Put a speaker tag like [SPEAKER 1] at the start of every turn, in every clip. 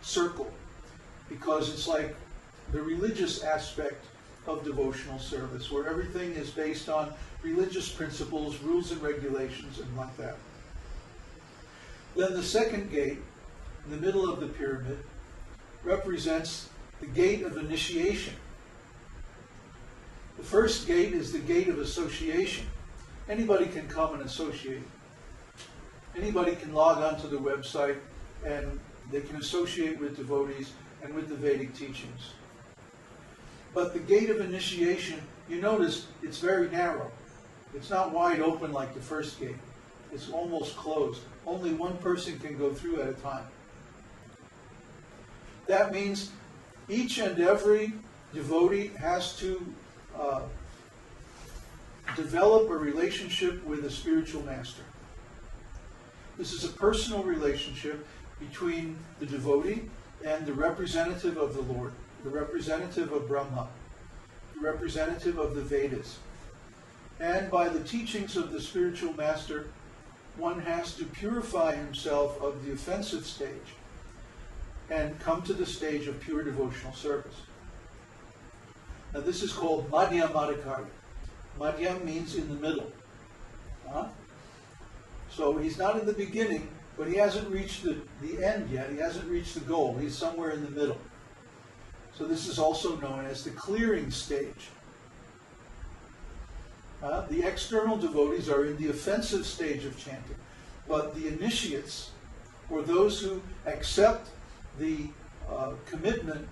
[SPEAKER 1] circle, because it's like the religious aspect of devotional service, where everything is based on religious principles, rules and regulations, and like that. Then the second gate, in the middle of the pyramid, represents the gate of initiation. The first gate is the gate of association. Anybody can come and associate. Anybody can log onto the website and they can associate with devotees and with the Vedic teachings. But the gate of initiation, you notice it's very narrow. It's not wide open like the first gate. It's almost closed. Only one person can go through at a time. That means each and every devotee has to develop a relationship with a spiritual master. This is a personal relationship between the devotee and the representative of the Lord, the representative of Brahmā, the representative of the Vedas. And by the teachings of the spiritual master, one has to purify himself of the offensive stage and come to the stage of pure devotional service. Now this is called Madhyam Adhikari. Madhyam means in the middle. So he's not in the beginning, but he hasn't reached the end yet. He hasn't reached the goal. He's somewhere in the middle. So this is also known as the clearing stage. The external devotees are in the offensive stage of chanting, but the initiates, or those who accept the commitment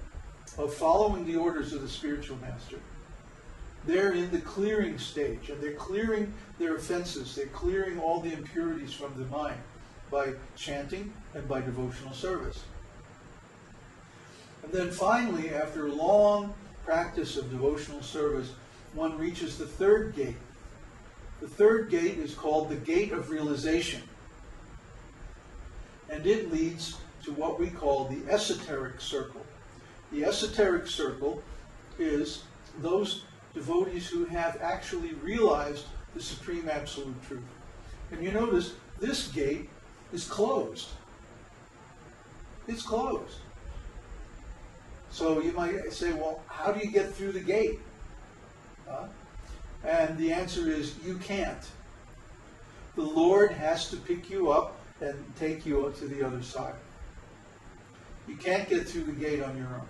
[SPEAKER 1] of following the orders of the spiritual master, they're in the clearing stage, and they're clearing their offenses. They're clearing all the impurities from the mind by chanting and by devotional service. And then finally, after a long practice of devotional service, one reaches the third gate. The third gate is called the gate of realization. And it leads to what we call the esoteric circle. The esoteric circle is those devotees who have actually realized the supreme absolute truth. And you notice this gate is closed. It's closed. So you might say, well, how do you get through the gate? And the answer is, you can't. The Lord has to pick you up and take you to the other side. You can't get through the gate on your own.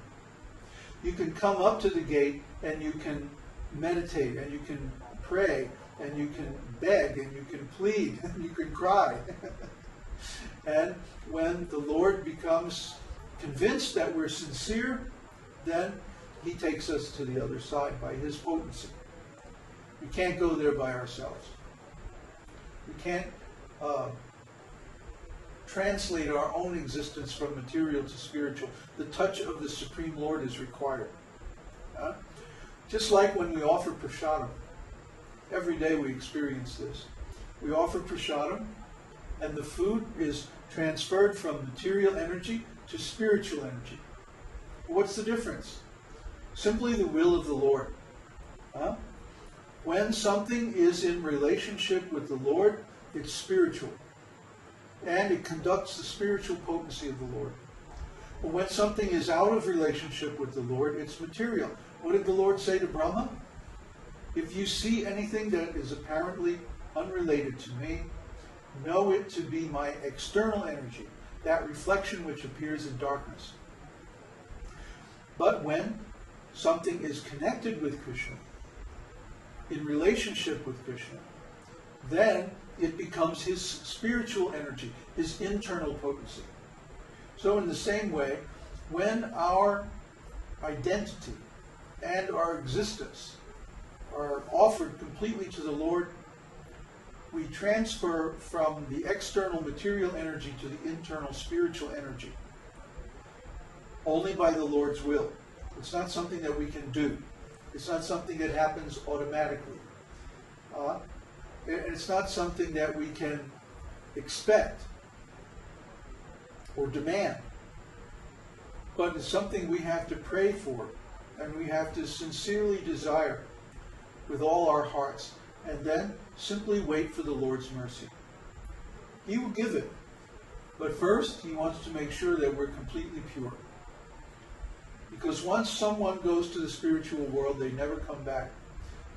[SPEAKER 1] You can come up to the gate and you can meditate and you can pray and you can beg and you can plead and you can cry. And when the Lord becomes convinced that we're sincere, then he takes us to the other side by his potency. We can't go there by ourselves. We can't translate our own existence from material to spiritual. The touch of the Supreme Lord is required. Just like when we offer prasadam. Every day we experience this. We offer prasadam, and the food is transferred from material energy to spiritual energy. What's the difference? Simply the will of the Lord. When something is in relationship with the Lord, it's spiritual. And it conducts the spiritual potency of the Lord. But when something is out of relationship with the Lord, it's material. What did the Lord say to Brahmā? If you see anything that is apparently unrelated to me, know it to be my external energy, that reflection which appears in darkness. But when something is connected with Kṛṣṇa, in relationship with Kṛṣṇa, then it becomes his spiritual energy, his internal potency. So in the same way, when our identity and our existence are offered completely to the Lord, we transfer from the external material energy to the internal spiritual energy, only by the Lord's will. It's not something that we can do. It's not something that happens automatically. It's not something that we can expect or demand. But it's something we have to pray for, and we have to sincerely desire with all our hearts, and then simply wait for the Lord's mercy. He will give it. But first, he wants to make sure that we're completely pure. Because once someone goes to the spiritual world, they never come back.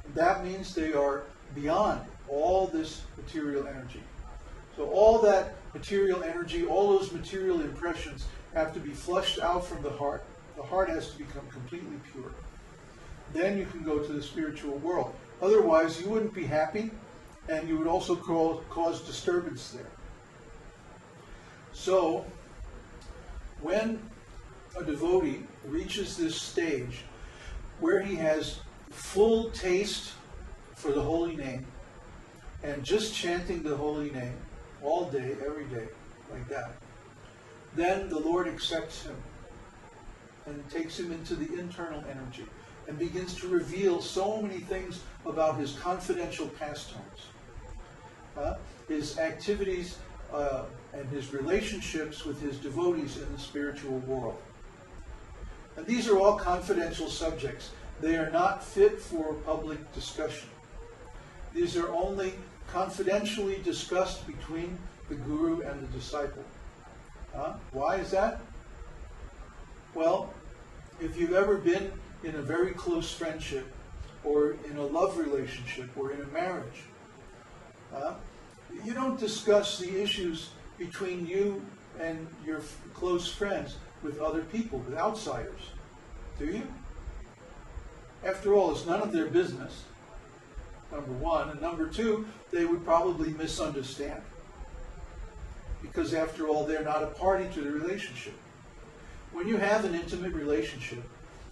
[SPEAKER 1] And that means they are beyond all this material energy. So all that material energy, all those material impressions have to be flushed out from the heart. The heart has to become completely pure. Then you can go to the spiritual world. Otherwise, you wouldn't be happy, and you would also cause disturbance there. So, when a devotee reaches this stage where he has full taste for the holy name, and just chanting the holy name all day, every day, like that, then the Lord accepts him and takes him into the internal energy and begins to reveal so many things about his confidential pastimes, his activities, and his relationships with his devotees in the spiritual world. And these are all confidential subjects. They are not fit for public discussion. These are only confidentially discussed between the guru and the disciple. Why is that? Well, if you've ever been in a very close friendship, or in a love relationship, or in a marriage, you don't discuss the issues between you and your close friends with other people, with outsiders, do you? After all, it's none of their business, number one. And number two, they would probably misunderstand. Because after all, they're not a party to the relationship. When you have an intimate relationship,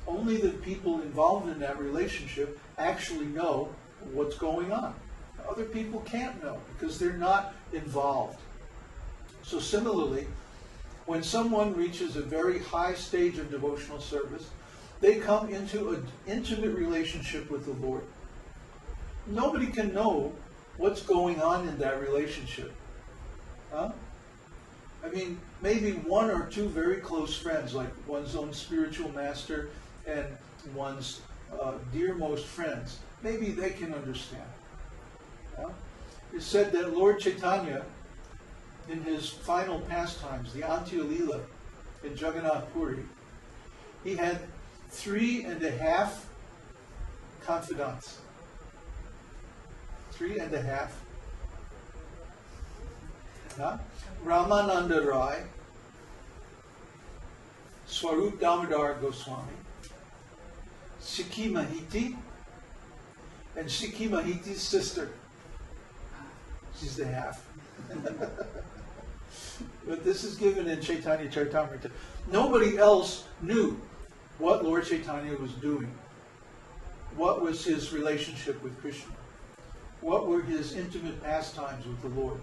[SPEAKER 1] only the people involved in that relationship actually know what's going on. Other people can't know because they're not involved. So similarly, when someone reaches a very high stage of devotional service, they come into an intimate relationship with the Lord. Nobody can know what's going on in that relationship. I mean, maybe one or two very close friends, like one's own spiritual master and one's dearmost friends, maybe they can understand. It's said that Lord Chaitanya, in his final pastimes, the Antya Lila in Jagannath Puri, he had 3.5 confidants. 3.5. Ramananda Rai, Swarup Damodar Goswami, Sikhi Mahiti, and Sikhi Mahiti's sister. She's the half. But this is given in Chaitanya Charitamrita. Nobody else knew what Lord Chaitanya was doing. What was his relationship with Kṛṣṇa? What were his intimate pastimes with the Lord?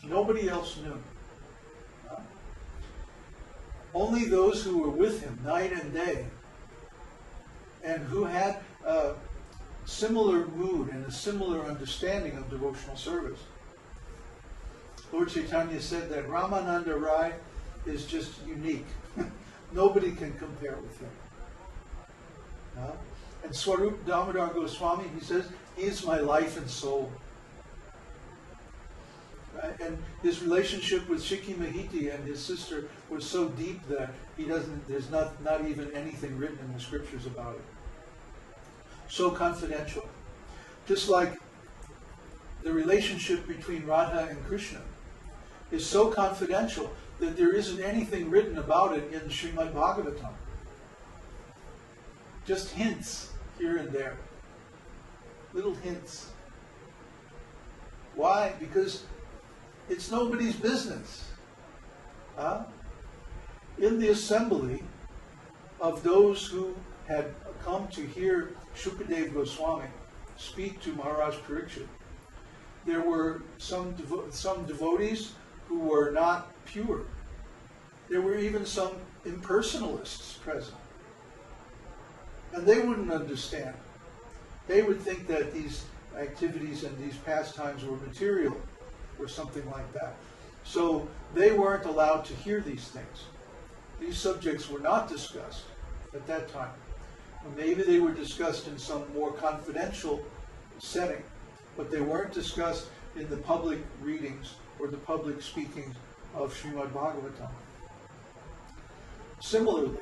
[SPEAKER 1] Nobody else knew. Only those who were with him night and day and who had a similar mood and a similar understanding of devotional service. Lord Chaitanya said that Ramananda Rai is just unique. Nobody can compare with him. And Swarup Damodar Goswami, he says, he is my life and soul. And his relationship with Sikhi Mahiti and his sister was so deep that there's not even anything written in the scriptures about it. So confidential. Just like the relationship between Radha and Kṛṣṇa is so confidential that there isn't anything written about it in Srimad Bhagavatam. Just hints here and there. Little hints. Why? Because it's nobody's business. In the assembly of those who had come to hear Shukadev Goswami speak to Maharaj Parikshit, there were some devotees who were not pure. There were even some impersonalists present. And they wouldn't understand. They would think that these activities and these pastimes were material or something like that. So they weren't allowed to hear these things. These subjects were not discussed at that time. Maybe they were discussed in some more confidential setting, but they weren't discussed in the public readings or the public speakings of Srimad Bhagavatam. Similarly,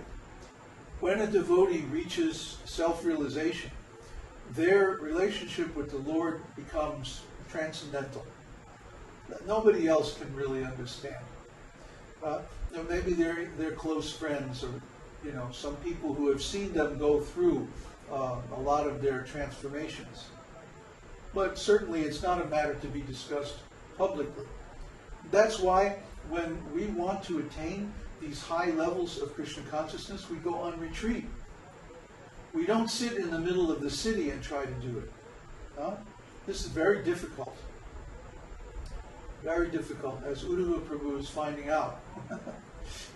[SPEAKER 1] when a devotee reaches self-realization, their relationship with the Lord becomes transcendental. That nobody else can really understand. Maybe they're close friends, or some people who have seen them go through a lot of their transformations. But certainly it's not a matter to be discussed publicly. That's why when we want to attain these high levels of Krishna consciousness, we go on retreat. We don't sit in the middle of the city and try to do it. This is very difficult. Very difficult, as Uddhava Prabhu is finding out.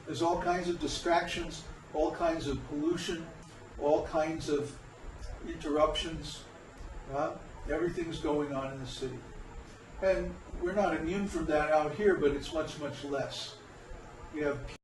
[SPEAKER 1] There's all kinds of distractions, all kinds of pollution, all kinds of interruptions. Everything's going on in the city. And we're not immune from that out here, but it's much, much less. We have